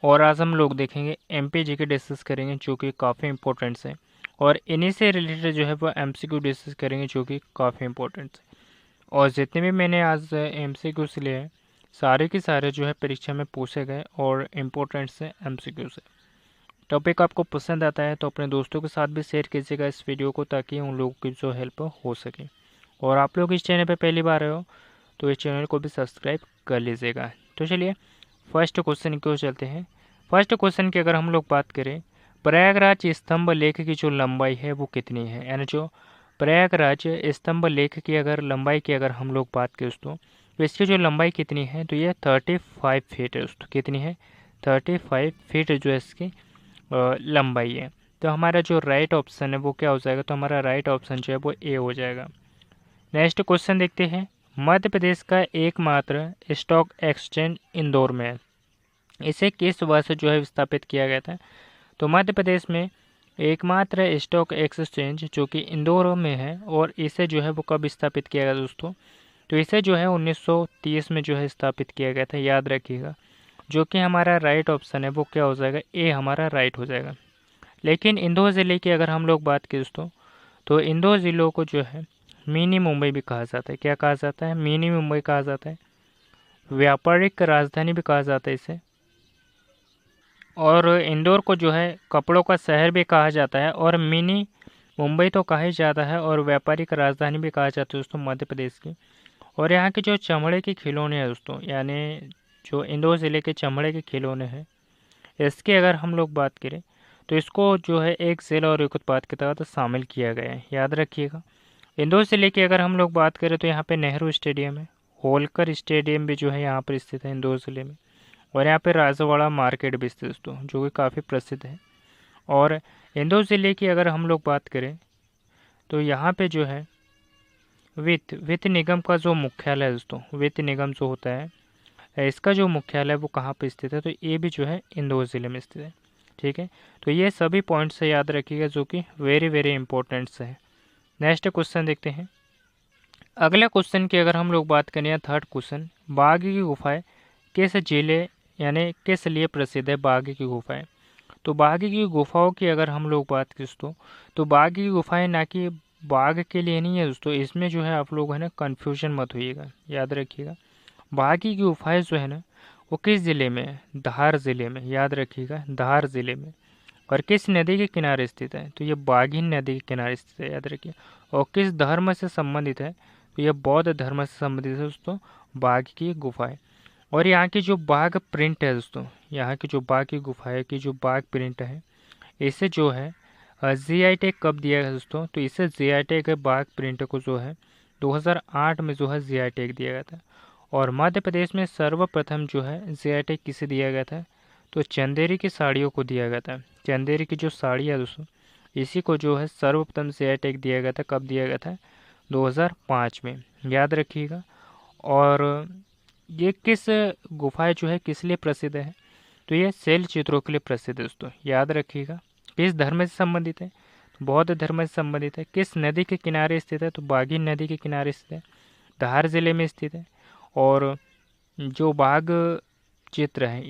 और आज हम लोग देखेंगे एमपी जीके डिस्कस करेंगे जो कि काफ़ी इंपॉर्टेंट्स है, और इन्हीं से रिलेटेड जो है वो एमसीक्यू डिस्कस करेंगे जो कि काफ़ी इंपॉर्टेंट्स है। और जितने भी मैंने आज एमसीक्यूज लिए हैं सारे के सारे जो है परीक्षा में पूछे गए और इम्पोर्टेंट्स है एमसीक्यू से। टॉपिक आपको पसंद आता है तो अपने दोस्तों के साथ भी शेयर कीजिएगा इस वीडियो को, ताकि उन लोगों की जो हेल्प हो सके। और आप लोग इस चैनल पर पहली बार आए हो तो इस चैनल को भी सब्सक्राइब कर लीजिएगा। तो चलिए फर्स्ट क्वेश्चन की ओर चलते हैं। फर्स्ट क्वेश्चन की अगर हम लोग बात करें, प्रयागराज स्तंभ लेख की जो लंबाई है वो कितनी है, यानी जो प्रयागराज स्तंभ लेख की अगर लंबाई की अगर हम लोग बात करें दोस्तों, तो इसकी जो लंबाई कितनी है, तो ये 35 फीट है दोस्तों। कितनी है? 35 फीट जो है इसकी लंबाई है। तो हमारा जो राइट ऑप्शन है वो क्या हो जाएगा, तो हमारा राइट ऑप्शन जो है वो ए हो जाएगा। नेक्स्ट क्वेश्चन देखते हैं। मध्य प्रदेश का एकमात्र स्टॉक एक्सचेंज इंदौर में है, इसे किस वर्ष जो है स्थापित किया गया था? तो मध्य प्रदेश में एकमात्र स्टॉक एक्सचेंज जो कि इंदौर में है, और इसे जो है वो कब स्थापित किया गया दोस्तों? तो इसे जो है 1930 में जो है स्थापित किया गया था, याद रखिएगा। जो कि हमारा राइट ऑप्शन है वो क्या हो जाएगा, ए हमारा राइट हो जाएगा। लेकिन इंदौर ज़िले की अगर हम लोग बात करें दोस्तों, तो इंदौर ज़िलों को जो है मिनी मुंबई भी कहा जाता है। क्या कहा जाता है? मिनी मुंबई कहा जाता है। व्यापारिक राजधानी भी कहा जाता है इसे। और इंदौर को जो है कपड़ों का शहर भी कहा जाता है, और मिनी मुंबई तो कहा ही जाता है, और व्यापारिक राजधानी भी कहा जाता है दोस्तों मध्य प्रदेश की। और यहाँ के जो चमड़े के खिलौने हैं दोस्तों, यानी जो इंदौर ज़िले के चमड़े के खिलौने हैं, इसकी अगर हम लोग बात करें तो इसको जो है एक जिला और एक उत्पाद के तहत शामिल किया गया है, याद रखिएगा। इंदौर ज़िले की अगर हम लोग बात करें तो यहाँ पे नेहरू स्टेडियम है, होलकर स्टेडियम भी जो है यहाँ पर स्थित है इंदौर ज़िले में। और यहाँ पे राजावाड़ा मार्केट भी स्थित दोस्तों, जो कि काफ़ी प्रसिद्ध है। और इंदौर ज़िले की अगर हम लोग बात करें तो यहाँ पे जो है वित्त निगम का जो मुख्यालय है दोस्तों, वित्त निगम जो होता है इसका जो मुख्यालय वो कहाँ पे स्थित है, तो ये भी जो है इंदौर ज़िले में स्थित है। ठीक है, तो ये सभी पॉइंट्स से याद रखिएगा जो कि वेरी वेरी इंपॉर्टेंट्स है। नेक्स्ट क्वेश्चन देखते हैं। अगले क्वेश्चन की अगर हम लोग बात करें, या थर्ड क्वेश्चन, बाघ की गुफाएं किस जिले यानी किस लिए प्रसिद्ध है बाघ की गुफाएं? तो बाघ की गुफाओं की अगर हम लोग बात करें दोस्तों, तो बाघ की गुफाएं ना कि बाघ के लिए नहीं है दोस्तों, इसमें जो है आप लोग है ना कन्फ्यूजन मत होइएगा, याद रखिएगा। बाघ की गुफाएं जो है ना वो किस ज़िले में है? धार ज़िले में, याद रखिएगा, धार ज़िले में। और किस नदी के किनारे स्थित है? तो ये बाघिन नदी के किनारे स्थित है, याद रखिए। और किस धर्म से संबंधित है? तो यह बौद्ध धर्म से संबंधित है दोस्तों, बाघ की गुफाएं। और यहाँ की जो बाघ प्रिंट है दोस्तों, यहाँ की जो बाघ की गुफाएं की जो बाघ प्रिंट है, इसे जो है जीआई टैग कब दिया गया दोस्तों? तो इसे जीआई टैग बाघ प्रिंट को जो है 2008 में जो है जीआई टैग दिया गया था। और मध्य प्रदेश में सर्वप्रथम जो है जीआई टैग किसे दिया गया था? तो चंदेरी की साड़ियों को दिया गया था। चंदेरी की जो साड़ी है दोस्तों, इसी को जो है सर्वप्रथम जीआई टैग दिया गया था। कब दिया गया था? 2005 में, याद रखिएगा। और ये किस गुफाएं जो है किस लिए प्रसिद्ध है? तो ये शैल चित्रों के लिए प्रसिद्ध है दोस्तों, याद रखिएगा। किस धर्म से संबंधित है? तो बौद्ध धर्म से संबंधित है। किस नदी के किनारे स्थित है? तो बाघिन नदी के किनारे स्थित है, धार जिले में स्थित है। और जो बाघ चित्र है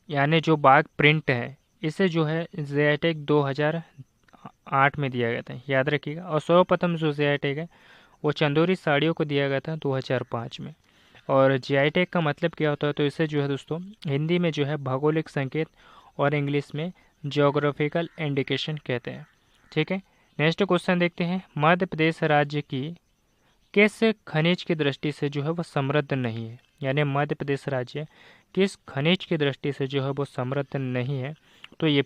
यानी जो बाघ प्रिंट है, इसे जो है जीआई टैग 2008 में दिया गया था, याद रखिएगा। और सर्वप्रथम जो जीआई टैग है वो चंदौरी साड़ियों को दिया गया था 2005 में। और जीआई टैग का मतलब क्या होता है? तो इसे जो है दोस्तों हिंदी में जो है भौगोलिक संकेत, और इंग्लिश में ज्योग्राफिकल इंडिकेशन कहते हैं। ठीक है, नेक्स्ट क्वेश्चन देखते हैं। मध्य प्रदेश राज्य की किस खनिज की दृष्टि से जो है वो समृद्ध नहीं है? यानी मध्य प्रदेश राज्य किस खनिज की दृष्टि से जो है वो समृद्ध नहीं है? तो ये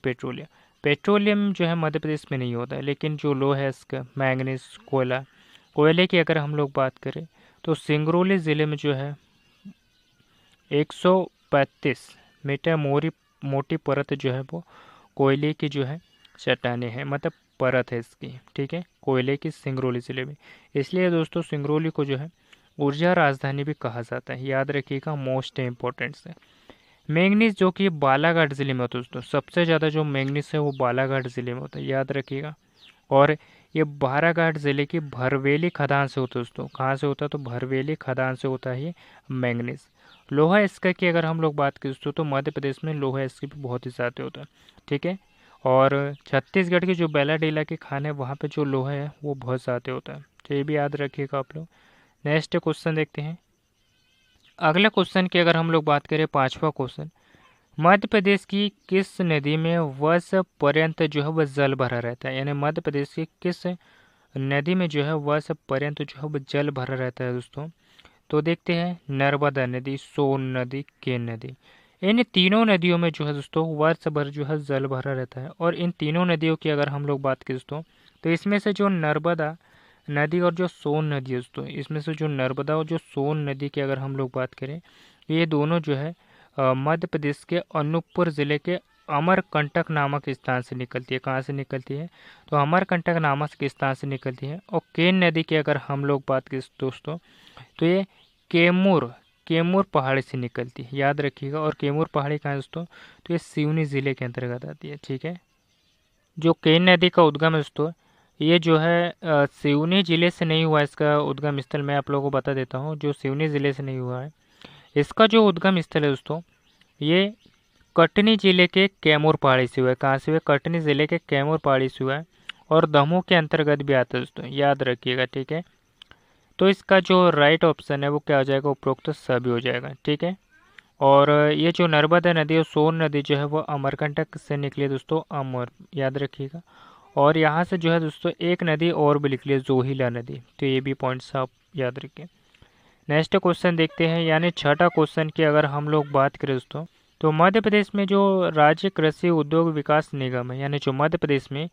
पेट्रोलियम जो है मध्य प्रदेश में नहीं होता है, लेकिन जो लोहा है इसका, मैंगनीज, कोयले की अगर हम लोग बात करें तो सिंगरौली ज़िले में जो है 135 मीटर मोटी परत जो है वो कोयले की जो है चट्टानें हैं, मतलब परत है इसकी। ठीक है, कोयले की सिंगरौली ज़िले में, इसलिए दोस्तों सिंगरौली को जो है ऊर्जा राजधानी भी कहा जाता है, याद रखिएगा, मोस्ट इम्पोर्टेंट है। मैंगनीज जो कि बालाघाट ज़िले में होता है दोस्तों, सबसे ज़्यादा जो मैंगनीज है वो बालाघाट ज़िले में होता है, याद रखिएगा। और ये बाराघाट ज़िले की भरवेली खदान से होता है दोस्तों। कहाँ से होता है? तो भरवेली खदान से होता है ये मैंगनीज। लोहा इस्का की अगर हम लोग बात करें दोस्तों, तो मध्य प्रदेश में लोहा इस्का भी बहुत ही ज़्यादा होता है, ठीक है। और छत्तीसगढ़ के जो बैलाडीला के खाने वहाँ पे जो लोहा है वो बहुत ज़्यादा होता है, तो ये भी याद रखिएगा आप लोग। नेक्स्ट क्वेश्चन देखते हैं। अगले क्वेश्चन की अगर हम लोग बात करें, पांचवा क्वेश्चन, मध्य प्रदेश की किस नदी में वर्ष पर्यंत जो है वह जल भरा रहता है, यानी मध्य प्रदेश की किस नदी में जो है वर्ष पर्यंत जो है वह जल भरा रहता है दोस्तों। तो देखते हैं, नर्मदा नदी, सोन नदी, केन नदी। इन तीनों नदियों में जो है दोस्तों वर्ष भर जो है जल भरा रहता है। और इन तीनों नदियों की अगर हम लोग बात करें दोस्तों, तो इसमें से जो नर्मदा नदी और जो सोन नदी है दोस्तों, इसमें से जो नर्मदा और जो सोन नदी की अगर हम लोग बात करें, ये दोनों जो है मध्य प्रदेश के अनूपपुर ज़िले के अमरकंटक नामक स्थान से निकलती है। कहाँ से निकलती है? तो अमरकंटक नामक स्थान से निकलती है। और केन नदी की अगर हम लोग बात करें दोस्तों, तो ये कैमूर कैमूर पहाड़ी से निकलती है, याद रखिएगा। और कैमूर पहाड़ी कहाँ है दोस्तों? तो ये सिवनी ज़िले के अंतर्गत आती है, ठीक है। जो केन नदी का उद्गम है दोस्तों, ये जो है सिवनी ज़िले से नहीं हुआ। इसका उद्गम स्थल मैं आप लोगों को बता देता हूँ, जो सिवनी ज़िले से नहीं हुआ है। इसका जो उद्गम स्थल है दोस्तों, ये कटनी जिले के कैमूर पहाड़ी से हुआ है। कहाँ से हुआ? कटनी जिले के कैमूर पहाड़ी से हुआ है। और दमोह के अंतर्गत भी आता है दोस्तों, याद रखिएगा, ठीक है। तो इसका जो राइट ऑप्शन है वो क्या हो जाएगा? उपरोक्त सभी हो जाएगा, ठीक है। और ये जो नर्मदा नदी और सोन नदी जो है वो अमरकंटक से निकली है दोस्तों, अमर, याद रखिएगा। और यहाँ से जो है दोस्तों एक नदी और भी निकली है, जोहिला नदी। तो ये भी पॉइंट्स आप याद रखें। नेक्स्ट क्वेश्चन देखते हैं, यानी छठा क्वेश्चन की अगर हम लोग बात करें दोस्तों, तो मध्य प्रदेश में जो राज्य कृषि उद्योग विकास निगम है, यानी जो मध्य प्रदेश में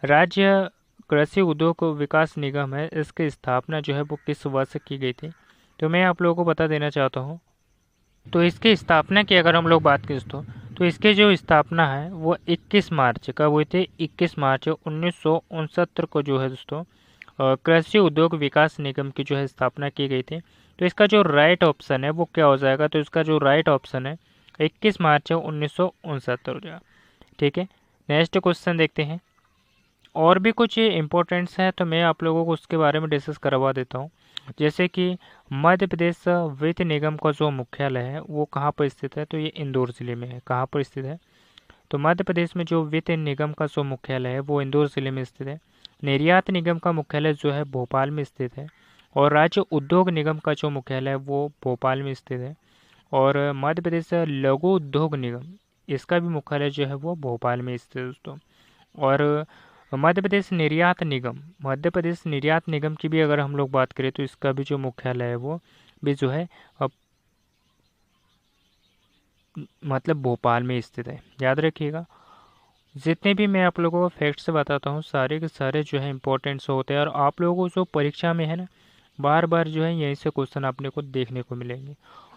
राज्य कृषि उद्योग विकास निगम है, इसकी स्थापना जो है वो किस वर्ष की गई थी? तो मैं आप लोगों को बता देना चाहता हूँ। तो इसकी स्थापना की अगर हम लोग बात करें दोस्तों, तो इसकी जो स्थापना है वो 21 मार्च कब हुई थी? 21 मार्च 1969 को जो है दोस्तों कृषि उद्योग विकास निगम की जो है स्थापना की गई थी। तो इसका जो राइट ऑप्शन है वो क्या हो जाएगा? तो इसका जो राइट ऑप्शन है 21 मार्च 1969 हो जाएगा, ठीक है। नेक्स्ट क्वेश्चन देखते हैं। और भी कुछ इम्पोर्टेंट्स हैं, तो मैं आप लोगों को उसके बारे में डिस्कस करवा देता हूँ। जैसे कि मध्य प्रदेश वित्त निगम का जो मुख्यालय है वो कहाँ पर स्थित है? तो ये इंदौर ज़िले में है। कहाँ पर स्थित है? तो मध्य प्रदेश में जो वित्त निगम का जो मुख्यालय है वो इंदौर ज़िले में स्थित है। निर्यात निगम का मुख्यालय जो है भोपाल में स्थित है। और राज्य उद्योग निगम का जो मुख्यालय है वो भोपाल में स्थित है। और मध्य प्रदेश लघु उद्योग निगम, इसका भी मुख्यालय जो है वो भोपाल में स्थित है दोस्तों। और मध्य प्रदेश निर्यात निगम की भी अगर हम लोग बात करें, तो इसका भी जो मुख्यालय है वो भी जो है मतलब भोपाल में स्थित है, याद रखिएगा। जितने भी मैं आप लोगों को फैक्ट्स बताता हूँ सारे के सारे जो है इंपॉर्टेंट्स होते हैं। और आप लोगों को जो परीक्षा में है ना, बार बार जो है यहीं से क्वेश्चन आपने को देखने को मिलेंगे।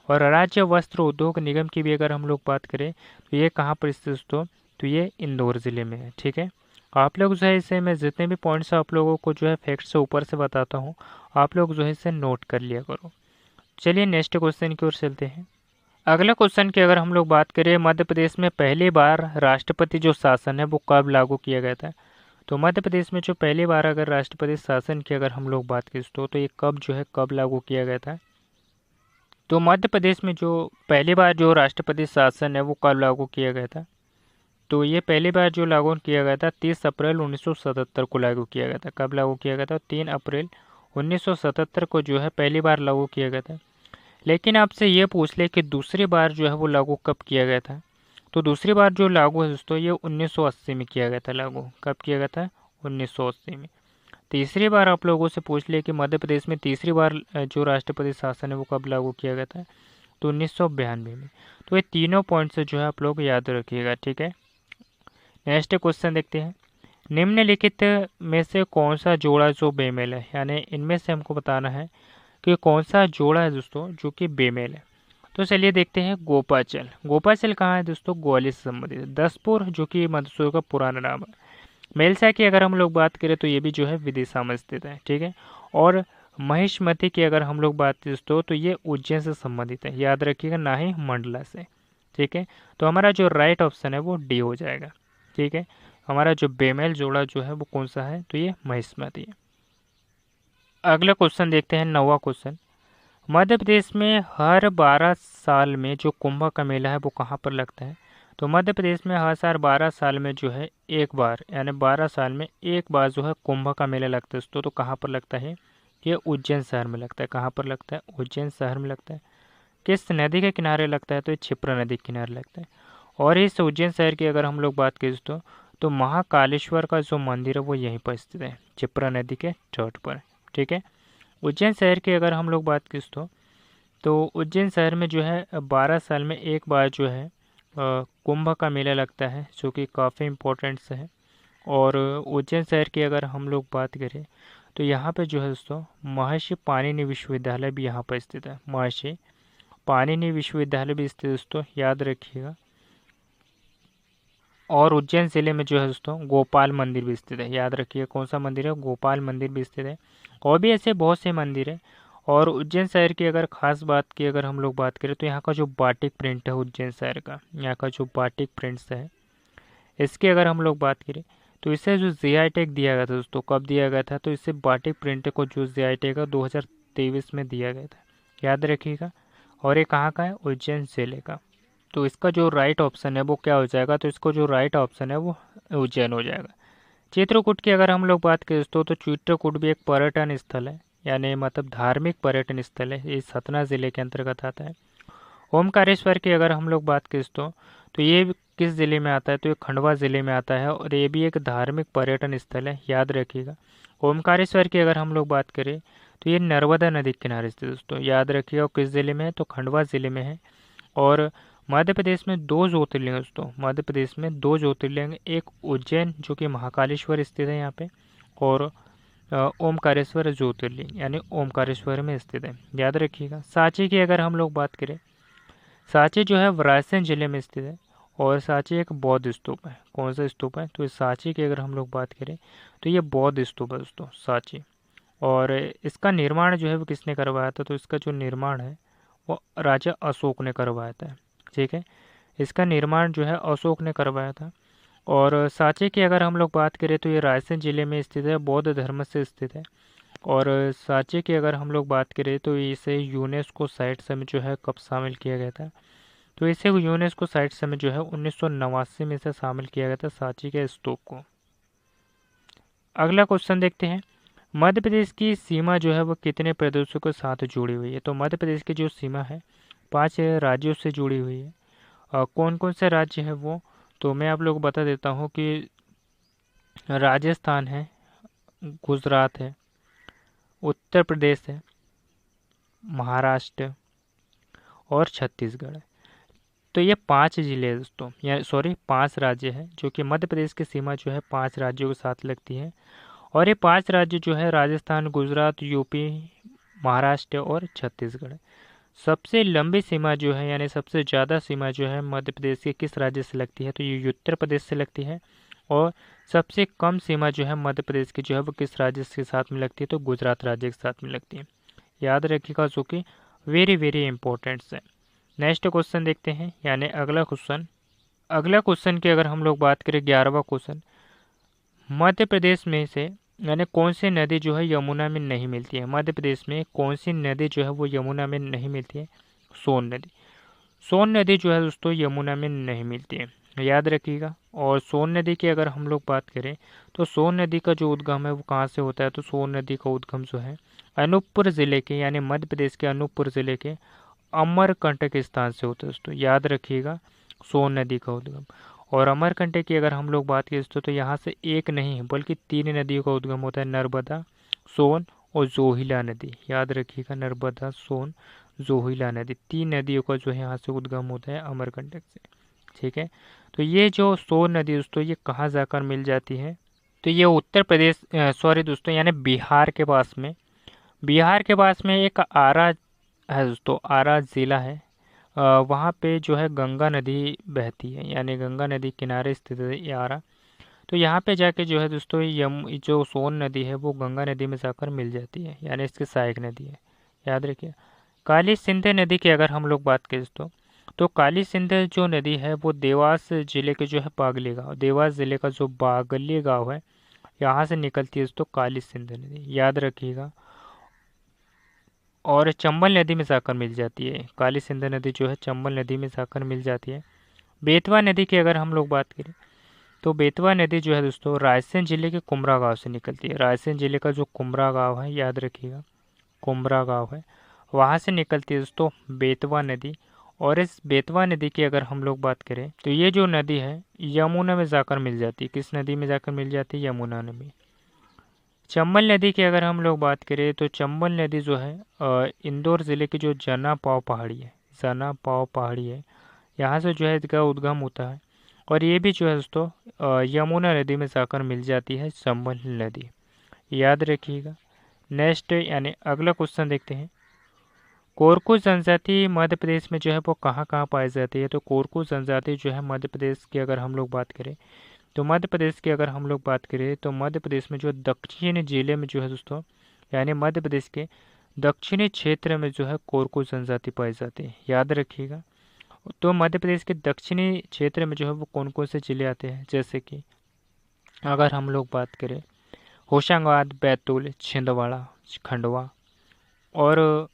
और राज्य वस्त्र उद्योग निगम की भी अगर हम लोग बात करें, तो ये कहाँ पर स्थित दोस्तों? तो ये इंदौर ज़िले में है, ठीक है। आप लोग जो है इसे, मैं जितने भी पॉइंट्स आप लोगों को जो है फैक्ट्स से ऊपर से बताता हूँ, आप लोग जो है इसे नोट कर लिया करो। चलिए नेक्स्ट क्वेश्चन की ओर चलते हैं। अगला क्वेश्चन की अगर हम लोग बात करें, मध्य प्रदेश में पहली बार राष्ट्रपति जो शासन है वो कब लागू किया गया था? तो मध्य प्रदेश में जो पहली बार अगर राष्ट्रपति शासन की अगर हम लोग बात करें तो ये कब जो है कब लागू किया गया था? तो मध्य प्रदेश में जो पहली बार जो राष्ट्रपति शासन है वो कब लागू किया गया था? तो ये पहली बार जो लागू किया गया था 30 अप्रैल 1977 को लागू किया गया था। कब लागू किया गया था? 3 अप्रैल 1977 को जो है पहली बार लागू किया गया था। लेकिन आपसे ये पूछ ले कि दूसरी बार जो है वो लागू कब किया गया था? तो दूसरी बार जो लागू है दोस्तों ये 1980 में किया गया था लागू। कब किया गया था? 1980 में। तीसरी बार आप लोगों से पूछ ले कि मध्य प्रदेश में तीसरी बार जो राष्ट्रपति शासन है वो कब लागू किया गया था? तो 1992 में। तो ये तीनों पॉइंट से जो है आप लोग याद रखिएगा, ठीक है। नेक्स्ट क्वेश्चन देखते हैं। निम्नलिखित में से कौन सा जोड़ा जो बेमेल है, यानी इनमें से हमको बताना है कि कौन सा जोड़ा है दोस्तों जो कि बेमेल है। तो चलिए देखते हैं। गोपाचल, गोपाचल कहाँ है दोस्तों? ग्वालियर से संबंधित है। दसपुर जो कि मंदसौर का पुराना नाम है। मेलसा की अगर हम लोग बात करें तो ये भी जो है विदिशा में स्थित है, ठीक है। और महिष्मती की अगर हम लोग बात करें दोस्तों तो ये उज्जैन से संबंधित है, याद रखिएगा, ना ही मंडला से, ठीक है। तो हमारा जो राइट ऑप्शन है वो डी हो जाएगा, ठीक है। हमारा जो बेमेल जोड़ा जो है वो कौन सा है? तो ये महिष्मती है। अगला क्वेश्चन देखते हैं, 9वां क्वेश्चन। मध्य प्रदेश में हर 12 साल में जो कुंभ का मेला है वो कहाँ पर लगता है? तो मध्य प्रदेश में हर साल 12 साल में जो है एक बार, यानी 12 साल में एक बार जो है कुंभ का मेला लगता है दोस्तों। तो कहाँ पर लगता है? ये उज्जैन शहर में लगता है। कहाँ पर लगता है? उज्जैन शहर में लगता है। किस नदी के किनारे लगता है? तो ये क्षिप्रा नदी के किनारे लगता है। और इस उज्जैन शहर की अगर हम लोग बात करें दोस्तों, तो महाकालेश्वर का जो मंदिर है वो यहीं पर स्थित है, क्षिप्रा नदी के तट पर। ठीक है। उज्जैन शहर की अगर हम लोग बात करें दोस्तों, तो उज्जैन शहर में जो है 12 साल में एक बार जो है कुंभ का मेला लगता है, जो कि काफ़ी इम्पोर्टेंट है। और उज्जैन शहर की अगर हम लोग बात करें, तो यहाँ पे जो है दोस्तों महर्षि पाणिनि विश्वविद्यालय भी यहाँ पर स्थित है। महर्षि पाणिनि विश्वविद्यालय भी स्थित है दोस्तों, याद रखिएगा। और उज्जैन जिले में जो है दोस्तों गोपाल मंदिर भी स्थित है, याद रखिए। कौन सा मंदिर है? गोपाल मंदिर भी स्थित है। और भी ऐसे बहुत से मंदिर है। और उज्जैन शहर की अगर खास बात की अगर हम लोग बात करें, तो यहाँ का जो बाटिक प्रिंट है उज्जैन शहर का, यहाँ का जो बाटिक प्रिंट्स है, इसकी अगर हम लोग बात करें, तो इसे जो जीआई टैग दिया गया था दोस्तों, कब दिया गया था? तो इससे बाटिक प्रिंट को जो जीआई टैग है 2023 में दिया गया था, याद रखिएगा। और ये कहाँ का है? उज्जैन जिले का। तो इसका जो राइट ऑप्शन है वो क्या हो जाएगा? तो इसको जो राइट ऑप्शन है वो उज्जैन हो जाएगा। चित्रकूट की अगर हम लोग बात करें दोस्तों, तो चित्रकूट भी एक पर्यटन स्थल है, यानी मतलब धार्मिक पर्यटन स्थल है। ये सतना जिले के अंतर्गत आता है। ओमकारेश्वर की अगर हम लोग बात करें दोस्तों, तो ये किस जिले में आता है? तो ये खंडवा जिले में आता है। और ये भी एक धार्मिक पर्यटन स्थल है, याद रखिएगा। ओमकारेश्वर की अगर हम लोग बात करें, तो ये नर्मदा नदी के किनारे स्थित है दोस्तों, याद रखिएगा। किस जिले में है? तो खंडवा जिले में है। और मध्य प्रदेश में दो ज्योतिर्लिंग दोस्तों, मध्य प्रदेश में दो ज्योतिर्लिंग, एक उज्जैन जो कि महाकालेश्वर स्थित है यहाँ पे, और ओमकारेश्वर ज्योतिर्लिंग यानी ओमकारेश्वर में स्थित है, याद रखिएगा। सांची की अगर हम लोग बात करें, सांची जो है रायसेन जिले में स्थित है। और सांची एक बौद्ध स्तूप है। कौन सा स्तूप है? तो सांची की अगर हम लोग बात करें, तो ये बौद्ध स्तूप है दोस्तों, सांची। और इसका निर्माण जो है वो किसने करवाया था? तो इसका जो निर्माण है वो राजा अशोक ने करवाया था। ठीक है। इसका निर्माण जो है अशोक ने करवाया था। और सांची की अगर हम लोग बात करें, तो ये रायसेन जिले में स्थित है, बौद्ध धर्म से स्थित है। और सांची की अगर हम लोग बात करें, तो इसे यूनेस्को साइट्स में जो है कब शामिल किया गया था? तो इसे यूनेस्को साइट्स में जो है 1989 में से शामिल किया गया था, सांची के स्तूप को। अगला क्वेश्चन देखते हैं। मध्य प्रदेश की सीमा जो है वो कितने प्रदेशों के साथ जुड़ी हुई है? तो मध्य प्रदेश की जो सीमा है 5 राज्यों से जुड़ी हुई है। कौन कौन से राज्य है वो? तो मैं आप लोग को बता देता हूँ कि राजस्थान है, गुजरात है, उत्तर प्रदेश है, महाराष्ट्र और छत्तीसगढ़ है। तो ये 5 जिले हैं दोस्तों, या सॉरी 5 राज्य हैं, जो कि मध्य प्रदेश की सीमा जो है 5 राज्यों के साथ लगती है। और ये 5 राज्य जो है राजस्थान, गुजरात, यूपी, महाराष्ट्र और छत्तीसगढ़। सबसे लंबी सीमा जो है, यानी सबसे ज़्यादा सीमा जो है मध्य प्रदेश के किस राज्य से लगती है? तो ये उत्तर प्रदेश से लगती है। और सबसे कम सीमा जो है मध्य प्रदेश की जो है वो किस राज्य के साथ में लगती है? तो गुजरात राज्य के साथ में लगती है, याद रखिएगा, जो कि वेरी वेरी इंपॉर्टेंट है। नेक्स्ट क्वेश्चन देखते हैं, यानी अगला क्वेश्चन। अगला क्वेश्चन की अगर हम लोग बात करें, 11वां क्वेश्चन। मध्य प्रदेश में से यानी कौन सी नदी जो है यमुना में नहीं मिलती है? मध्य प्रदेश में कौन सी नदी जो है वो यमुना में नहीं मिलती है? सोन नदी। सोन नदी जो है दोस्तों यमुना में नहीं मिलती है, याद रखिएगा। और सोन नदी की अगर हम लोग बात करें, तो सोन नदी का जो उद्गम है वो कहाँ से होता है? तो सोन नदी का उद्गम जो है अनूपपुर ज़िले के, यानी मध्य प्रदेश के अनूपपुर ज़िले के अमरकंटक स्थान से होता है दोस्तों, याद रखिएगा, सोन नदी का उद्गम। और अमरकंटक की अगर हम लोग बात करें दोस्तों, तो यहाँ से एक नहीं बल्कि 3 नदियों का उद्गम होता है, नर्मदा, सोन और जोहिला नदी, याद रखिएगा, नर्मदा, सोन, जोहिला नदी, 3 नदियों का जो है यहाँ से उद्गम होता है अमरकंटक से। ठीक है। तो ये जो सोन नदी दोस्तों ये कहाँ जाकर मिल जाती है? तो ये उत्तर प्रदेश, सॉरी दोस्तों, यानी बिहार के पास में, बिहार के पास में एक आरा है दोस्तों, आरा ज़िला है। वहाँ पे जो है गंगा नदी बहती है, यानी गंगा नदी किनारे स्थित है ये आरा। तो यहाँ पे जाके जो है दोस्तों जो सोन नदी है वो गंगा नदी में जाकर मिल जाती है, यानी इसकी सहायक नदी है, याद रखिए। काली सिंध नदी की अगर हम लोग बात करें दोस्तों, तो काली सिंध जो नदी है वो देवास जिले के जो है बागली गाँव, देवास जिले का जो बागली गाँव है यहाँ से निकलती है दोस्तों काली सिंध नदी, याद रखिएगा। और चंबल नदी में जाकर मिल जाती है। काली सिंध नदी जो है चंबल नदी में जाकर मिल जाती है। बेतवा नदी की अगर हम लोग बात करें तो बेतवा नदी जो है दोस्तों रायसेन जिले के कुमरा गांव से निकलती है। रायसेन जिले का जो कुमरा गांव है, याद रखिएगा कुमरा गांव है, वहाँ से निकलती है दोस्तों बेतवा नदी। और इस बेतवा नदी की अगर हम लोग बात करें तो ये जो नदी है यमुना में जाकर मिल जाती है। किस नदी में जाकर मिल जाती है? यमुना में। चंबल नदी की अगर हम लोग बात करें तो चंबल नदी जो है इंदौर ज़िले की जो जना पाव पहाड़ी है, जना पाव पहाड़ी है, यहाँ से जो है इसका उद्गम होता है। और ये भी जो है दोस्तों यमुना नदी में जाकर मिल जाती है चंबल नदी, याद रखिएगा। नेक्स्ट यानी अगला क्वेश्चन देखते हैं। कोरकू जनजाति मध्य प्रदेश में जो है वो कहाँ कहाँ पाई जाती है? तो कोरकू जनजाति जो है मध्य प्रदेश की अगर हम लोग बात करें तो मध्य प्रदेश की अगर हम लोग बात करें तो मध्य प्रदेश में जो दक्षिणी जिले में जो है दोस्तों, यानी मध्य प्रदेश के दक्षिणी क्षेत्र में जो है कोरकू जनजाति पाई जाती है, याद रखिएगा। तो मध्य प्रदेश के दक्षिणी क्षेत्र में जो है वो कौन कौन से जिले आते हैं? जैसे कि अगर हम लोग बात करें होशंगाबाद, बैतूल, छिंदवाड़ा, खंडवा और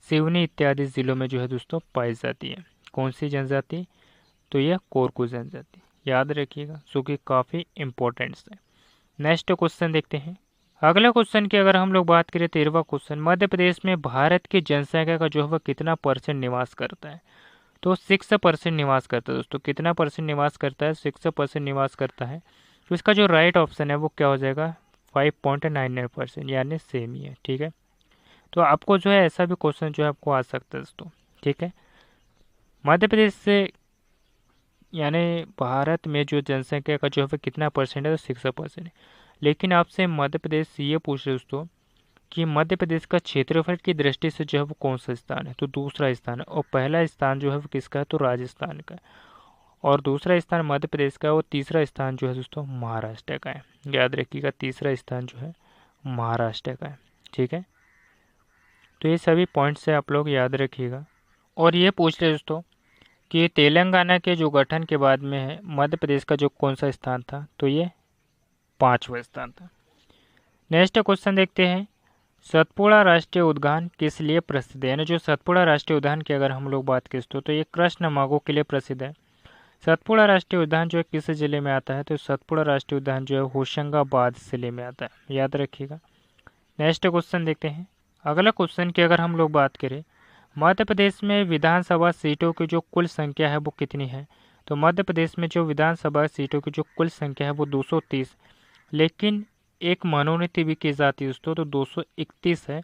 सिवनी इत्यादि जिलों में जो है दोस्तों पाई जाती है। कौन सी जनजाति? तो यह कोरकू जनजाति, याद रखिएगा, जो कि काफ़ी इम्पोर्टेंट है। नेक्स्ट क्वेश्चन देखते हैं। अगला क्वेश्चन की अगर हम लोग बात करें 13वां क्वेश्चन, मध्य प्रदेश में भारत की जनसंख्या का जो है वह कितना परसेंट निवास करता है? तो 6% निवास करता है दोस्तों। कितना परसेंट निवास करता है? 6% निवास करता है। तो इसका जो राइट ऑप्शन है वो क्या हो जाएगा? 5.99%, यानी सेम ही है, ठीक है। तो आपको जो है ऐसा भी क्वेश्चन जो है आपको आ सकता है दोस्तों, ठीक है। मध्य प्रदेश से यानी भारत में जो जनसंख्या का जो है कितना परसेंट है? तो 6% है। लेकिन आपसे मध्य प्रदेश ये पूछ रहे दोस्तों कि मध्य प्रदेश का क्षेत्रफल की दृष्टि से जो है वो कौन सा स्थान है? तो दूसरा स्थान है। और पहला स्थान जो है वो किसका है? तो राजस्थान का है। और दूसरा स्थान मध्य प्रदेश का है। और तीसरा स्थान जो है दोस्तों महाराष्ट्र का है, याद रखिएगा। तीसरा स्थान जो है महाराष्ट्र का है, ठीक है। तो ये सभी पॉइंट्स है, आप लोग याद रखिएगा। और ये पूछ रहे दोस्तों कि तेलंगाना के जो गठन के बाद में है मध्य प्रदेश का जो कौन सा स्थान था? तो ये 5वां स्थान था। नेक्स्ट क्वेश्चन देखते हैं। सतपुड़ा राष्ट्रीय उद्यान किस लिए प्रसिद्ध है? यानी जो सतपुड़ा राष्ट्रीय उद्यान की अगर हम लोग बात करें तो ये कृष्ण मृगों के लिए प्रसिद्ध है। सतपुड़ा राष्ट्रीय उद्यान जो है किस जिले में आता है? तो सतपुड़ा राष्ट्रीय उद्यान जो है होशंगाबाद जिले में आता है, याद रखिएगा। नेक्स्ट क्वेश्चन देखते हैं। अगला क्वेश्चन की अगर हम लोग बात करें मध्य प्रदेश में विधानसभा सीटों की जो कुल संख्या है वो कितनी है? तो मध्य प्रदेश में जो विधानसभा सीटों की जो कुल संख्या है वो 230, लेकिन एक मनोनीत भी की जाती है दोस्तों, तो 231 है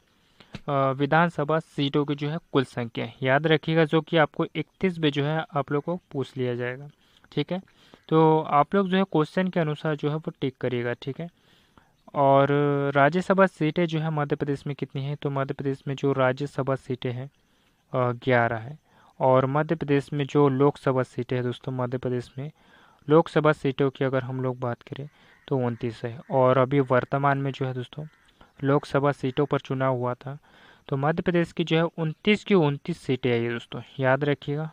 विधानसभा सीटों की जो है कुल संख्या, याद रखिएगा। जो कि आपको 31 में जो है आप लोग को पूछ लिया जाएगा, ठीक है। तो आप लोग जो है क्वेश्चन के अनुसार जो है वो टिक करिएगा, ठीक है। और राज्यसभा सीटें जो है मध्य प्रदेश में कितनी है? तो मध्य प्रदेश में जो राज्यसभा सीटें हैं 11 है। और मध्य प्रदेश में जो लोकसभा सीटें हैं दोस्तों, मध्य प्रदेश में लोकसभा सीटों की अगर हम लोग बात करें तो 29 है। और अभी वर्तमान में जो है दोस्तों लोकसभा सीटों पर चुनाव हुआ था, तो मध्य प्रदेश की जो है 29 की 29 सीटें आई है दोस्तों, याद रखिएगा।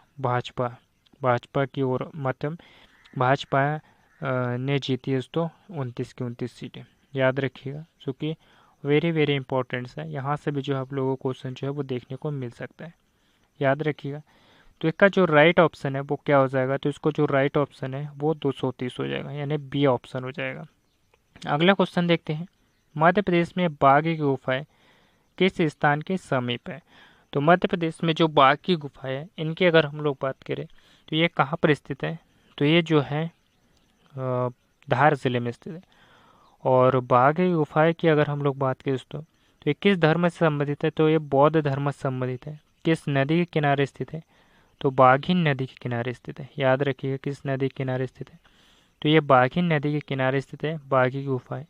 भाजपा की ओर मतलब भाजपा ने जीती है दोस्तों 29 की 29 सीटें, याद रखिएगा। जो कि वेरी वेरी इंपॉर्टेंट है, यहाँ से भी जो है आप लोगों को क्वेश्चन जो है वो देखने को मिल सकता है, याद रखिएगा। तो इसका जो राइट ऑप्शन है वो क्या हो जाएगा? तो इसको जो राइट ऑप्शन है वो 230 हो जाएगा, यानी बी ऑप्शन हो जाएगा। अगला क्वेश्चन देखते हैं। मध्य प्रदेश में बाघ की गुफाएं किस स्थान के समीप है? तो मध्य प्रदेश में जो बाघ की गुफाएं है इनकी अगर हम लोग बात करें तो ये कहाँ पर स्थित है? तो ये जो है धार जिले में स्थित है। और बाघ की गुफाएं की अगर हम लोग बात करें दोस्तों तो ये किस धर्म से संबंधित है? तो ये बौद्ध धर्म से संबंधित है। किस नदी के किनारे स्थित है? तो बाघिन नदी के किनारे स्थित है, याद रखिएगा। किस नदी के किनारे स्थित है? तो ये बाघिन नदी के किनारे स्थित है बाघ की गुफाएं।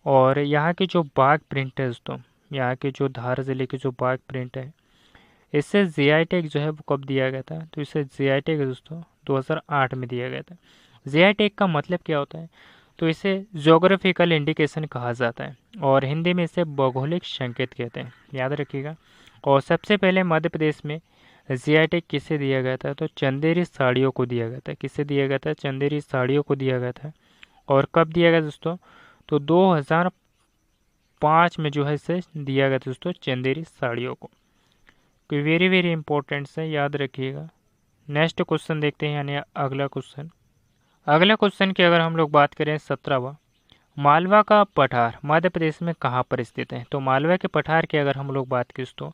और यहाँ की जो बाघ प्रिंट है दोस्तों, यहाँ के जो धार जिले के जो बाघ प्रिंट है, इससे जीआई टैग जो है वो कब दिया गया था? तो इसे जीआई टैग दोस्तों 2008 में दिया गया था। जीआई टैग का मतलब क्या होता है? तो इसे ज्योग्राफिकल इंडिकेशन कहा जाता है और हिंदी में इसे भौगोलिक संकेत कहते हैं, याद रखिएगा। और सबसे पहले मध्य प्रदेश में जीआई टैग किसे दिया गया था? तो चंदेरी साड़ियों को दिया गया था। किसे दिया गया था? चंदेरी साड़ियों को दिया गया था। और कब दिया गया दोस्तों? तो 2005 2005 में जो है इसे दिया गया था दोस्तों चंदेरी साड़ियों को। कोई वेरी वेरी इंपॉर्टेंट है, याद रखिएगा। नेक्स्ट क्वेश्चन देखते हैं, यानी अगला क्वेश्चन। अगला क्वेश्चन की अगर हम लोग बात करें 17वां, मालवा का पठार मध्य प्रदेश में कहाँ पर स्थित है? तो मालवा के पठार की अगर हम लोग बात करें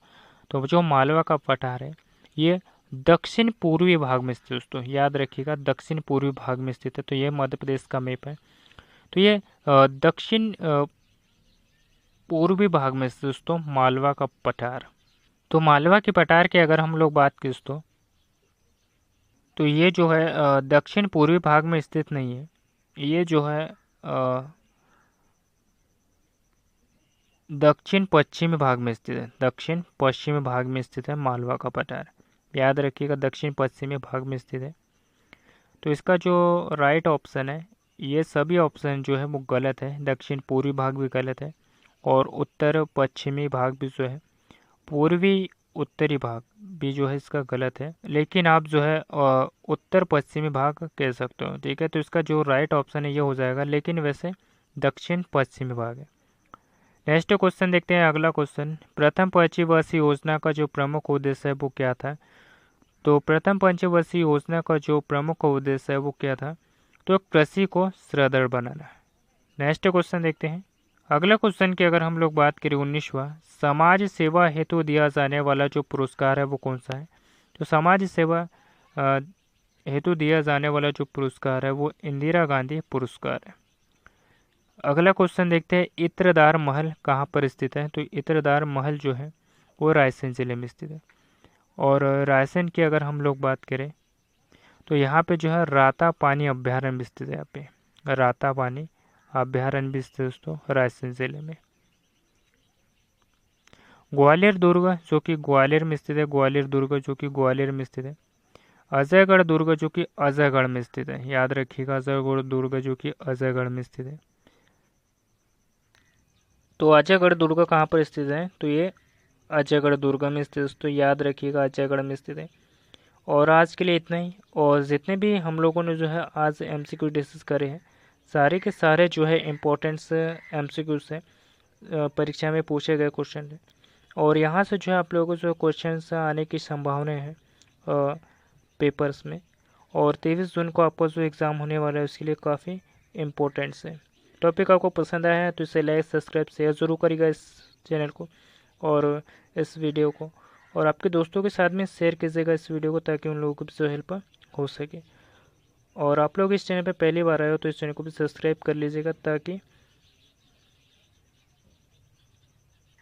तो जो मालवा का पठार है ये दक्षिण पूर्वी भाग में स्थित है दोस्तों, याद रखिएगा दक्षिण पूर्वी भाग में स्थित है। तो ये मध्य प्रदेश का मैप है। तो ये दक्षिण पूर्वी भाग में स्थित दोस्तों मालवा का पठार। तो मालवा के पठार की अगर हम लोग बात करें दोस्तों तो ये जो है दक्षिण पूर्वी भाग में स्थित नहीं है, ये जो है दक्षिण पश्चिमी भाग में स्थित है। दक्षिण पश्चिमी भाग में स्थित है मालवा का पठार, याद रखिएगा दक्षिण पश्चिमी भाग में स्थित है। तो इसका जो राइट ऑप्शन है, ये सभी ऑप्शन जो है वो गलत है। दक्षिण पूर्वी भाग भी गलत है और उत्तर पश्चिमी भाग भी जो है, पूर्वी उत्तरी भाग भी जो है इसका गलत है। लेकिन आप जो है उत्तर पश्चिमी भाग कह सकते हो, ठीक है। तो इसका जो राइट ऑप्शन है ये हो जाएगा, लेकिन वैसे दक्षिण पश्चिमी भाग है। नेक्स्ट क्वेश्चन देखते हैं, अगला क्वेश्चन। प्रथम पंचवर्षीय योजना का जो प्रमुख उद्देश्य है वो क्या था? तो प्रथम पंचवर्षीय योजना का जो प्रमुख उद्देश्य है वो क्या था? तो कृषि को सुदृढ़ बनाना। नेक्स्ट क्वेश्चन देखते हैं, अगला क्वेश्चन की अगर हम लोग बात करें 19वां, समाज सेवा हेतु दिया जाने वाला जो पुरस्कार है वो कौन सा है? तो समाज सेवा हेतु दिया जाने वाला जो पुरस्कार है वो इंदिरा गांधी पुरस्कार है। अगला क्वेश्चन देखते हैं, इत्रदार महल कहाँ पर स्थित है? तो इत्रदार महल जो है वो रायसेन जिले में स्थित है। और रायसेन की अगर हम लोग बात करें तो यहाँ पे जो है राता पानी अभ्यारण्य भी स्थित है। यहाँ पे राता पानी अभ्यारण्य भी स्थित है दोस्तों रायसेन जिले में। ग्वालियर दुर्ग जो कि ग्वालियर में स्थित है, ग्वालियर दुर्ग जो कि ग्वालियर में स्थित है। अजयगढ़ दुर्ग जो कि अजयगढ़ में स्थित है, याद रखिएगा अजयगढ़ दुर्ग जो कि अजयगढ़ में स्थित है। तो अजयगढ़ दुर्ग कहाँ पर स्थित है? तो ये अजयगढ़ दुर्ग में स्थित है, तो याद रखिएगा अजयगढ़ में स्थित है। और आज के लिए इतना ही। और जितने भी हम लोगों ने जो है आज एमसीक्यू डिस्कस करे हैं, सारे के सारे जो है इम्पोर्टेंट्स एमसीक्यू से परीक्षा में पूछे गए क्वेश्चन है। और यहाँ से जो है आप लोगों को जो क्वेश्चन आने की संभावना है पेपर्स में। और 23 जून को आपका जो एग्ज़ाम होने वाला है उसके लिए काफ़ी इम्पोर्टेंट्स है। टॉपिक आपको पसंद आया है तो इसे लाइक सब्सक्राइब शेयर ज़रूर करिएगा इस चैनल को और इस वीडियो को, और आपके दोस्तों के साथ में शेयर कीजिएगा इस वीडियो को ताकि उन लोगों को भी जो हेल्प हो सके। और आप लोग इस चैनल पे पहली बार आए हो तो इस चैनल को भी सब्सक्राइब कर लीजिएगा, ताकि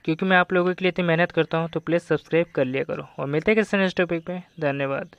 क्योंकि मैं आप लोगों के लिए इतनी मेहनत करता हूँ, तो प्लीज़ सब्सक्राइब कर लिया करो। और मिलते हैं किसी नेक्स्ट टॉपिक पे। धन्यवाद।